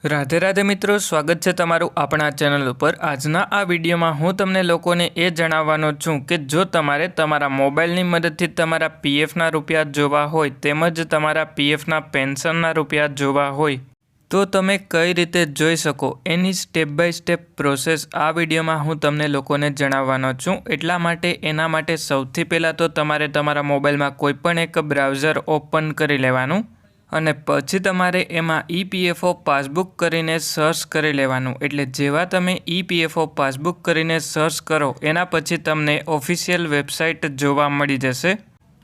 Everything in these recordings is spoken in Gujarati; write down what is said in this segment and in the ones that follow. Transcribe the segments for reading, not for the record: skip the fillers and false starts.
રાધે રાધે મિત્રો, સ્વાગત છે તમારું આપણા ચેનલ ઉપર। આજના આ વિડીયોમાં હું તમને લોકોને એ જણાવવાનો છું કે જો તમારે તમારા મોબાઈલની મદદથી તમારા પીએફના રૂપિયા જોવા હોય તેમજ તમારા પીએફના પેન્શનના રૂપિયા જોવા હોય તો તમે કઈ રીતે જોઈ શકો એની સ્ટેપ બાય સ્ટેપ પ્રોસેસ આ વિડીયોમાં હું તમને લોકોને જણાવવાનો છું। એટલા માટે એના માટે સૌથી પહેલાં તો તમારે તમારા મોબાઈલમાં કોઈપણ એક બ્રાઉઝર ઓપન કરી લેવાનું અને પછી તમારે એમાં ઈપીએફઓ પાસબુક કરીને સર્ચ કરી લેવાનું। એટલે જેવા તમે ઈપીએફઓ પાસબુક કરીને સર્ચ કરો એના પછી તમને ઓફિશિયલ વેબસાઇટ જોવા મળી જશે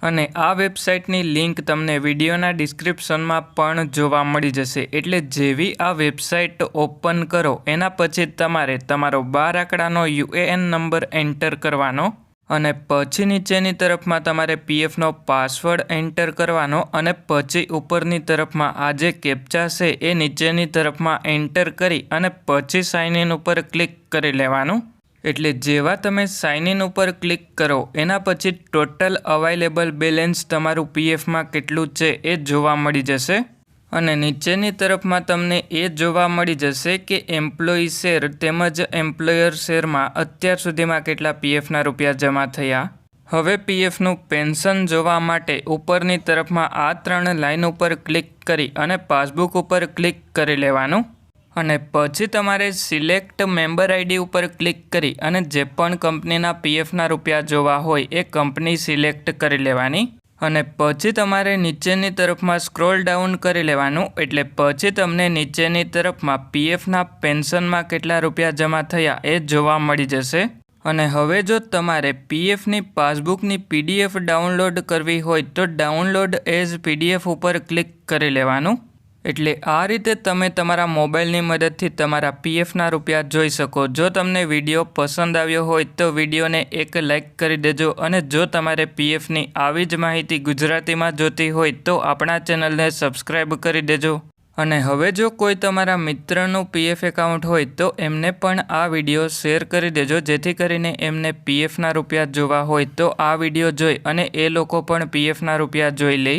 અને આ વેબસાઇટની લિંક તમને વિડીયોના ડિસ્ક્રિપ્શનમાં પણ જોવા મળી જશે। એટલે જેવી આ વેબસાઇટ ઓપન કરો એના પછી તમારે તમારો 12 આંકડાનો યુએએન નંબર એન્ટર કરવાનો અને પછી નીચેની તરફમાં તમારે પીએફનો પાસવર્ડ એન્ટર કરવાનો અને પછી ઉપરની તરફમાં આ જે કેપ્ચા છે એ નીચેની તરફમાં એન્ટર કરી અને પછી સાઇન ઇન ઉપર ક્લિક કરી લેવાનું। એટલે જેવા તમે સાઇન ઇન ઉપર ક્લિક કરો એના પછી ટોટલ અવાઇલેબલ બેલેન્સ તમારું પીએફમાં કેટલું છે એ જોવા મળી જશે અને નીચેની તરફમાં તમને એ જોવા મળી જશે કે એમ્પ્લોયી શેર તેમજ એમ્પ્લોયર શેરમાં અત્યાર સુધીમાં કેટલા પીએફના રૂપિયા જમા થયા। હવે પીએફનું પેન્શન જોવા માટે ઉપરની તરફમાં આ 3 લાઇન ઉપર ક્લિક કરી અને પાસબુક ઉપર ક્લિક કરી લેવાનું અને પછી તમારે સિલેક્ટ મેમ્બર આઈડી ઉપર ક્લિક કરી અને જે પણ કંપનીના પીએફના રૂપિયા જોવા હોય એ કંપની સિલેક્ટ કરી લેવાની અને પછી તમારે નીચેની તરફમાં સ્ક્રોલ ડાઉન કરી લેવાનું। એટલે પછી તમને નીચેની તરફમાં પીએફના પેન્શનમાં કેટલા રૂપિયા જમા થયા એ જોવા મળી જશે અને હવે જો તમારે પીએફની પાસબુકની પીડીએફ ડાઉનલોડ કરવી હોય તો ડાઉનલોડ એઝ પીડીએફ ઉપર ક્લિક કરી લેવાનું। એટલે આ રીતે તમે તમારા મોબાઈલની મદદથી તમારા પીએફના રૂપિયા જોઈ શકો। જો તમને વિડીયો પસંદ આવ્યો હોય તો વિડીયોને એક લાઇક કરી દેજો અને જો તમારે પીએફની આવી જ માહિતી ગુજરાતીમાં જોતી હોય તો આપણા ચેનલને સબસ્ક્રાઈબ કરી દેજો અને હવે જો કોઈ તમારા મિત્રનું પીએફ એકાઉન્ટ હોય તો એમને પણ આ વિડીયો શેર કરી દેજો જેથી કરીને એમને પીએફના રૂપિયા જોવા હોય તો આ વિડીયો જોઈ અને એ લોકો પણ પીએફના રૂપિયા જોઈ લે।